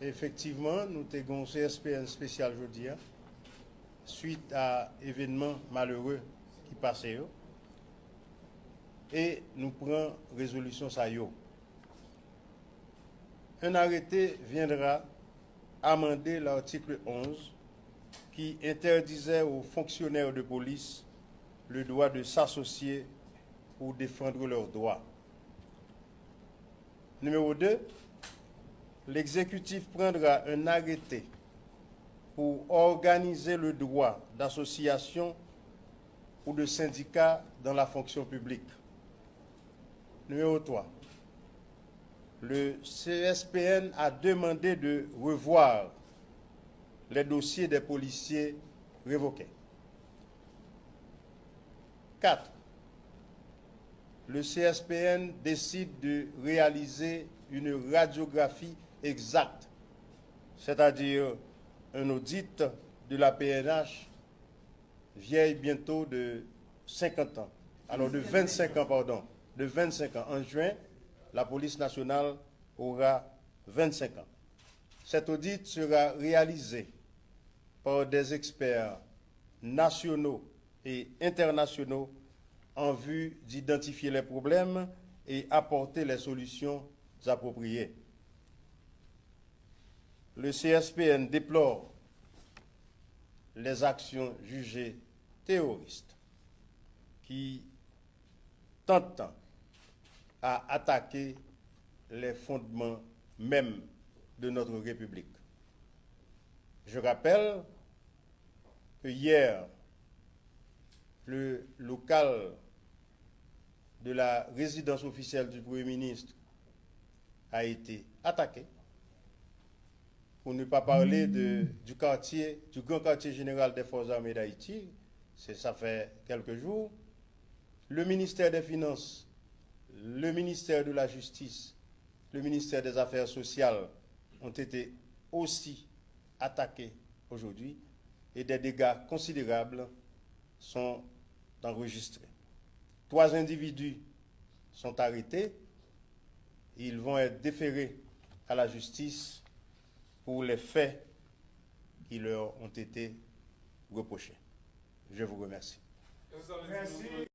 Effectivement, nous avons un CSPN spécial aujourd'hui, suite à événements malheureux qui passaient. Et nous prenons résolution ça. Un arrêté viendra amender l'article 11 qui interdisait aux fonctionnaires de police le droit de s'associer pour défendre leurs droits. Numéro 2, l'exécutif prendra un arrêté pour organiser le droit d'association ou de syndicat dans la fonction publique. Numéro 3, le CSPN a demandé de revoir les dossiers des policiers révoqués. 4. Le CSPN décide de réaliser une radiographie exacte, c'est-à-dire un audit de la PNH vieille bientôt de 50 ans. Alors de 25 ans, pardon. De 25 ans. En juin, la police nationale aura 25 ans. Cet audit sera réalisé par des experts nationaux et internationaux en vue d'identifier les problèmes et apporter les solutions appropriées. Le CSPN déplore les actions jugées terroristes qui tentent à attaquer les fondements même de notre République. Je rappelle que hier, le local de la résidence officielle du Premier ministre a été attaqué, pour ne pas parler du grand quartier général des Forces armées d'Haïti, ça fait quelques jours. Le ministère des Finances, le ministère de la Justice, le ministère des Affaires sociales ont été aussi attaqués aujourd'hui et des dégâts considérables sont enregistrés. 3 individus sont arrêtés. Ils vont être déférés à la justice pour les faits qui leur ont été reprochés. Je vous remercie. Merci.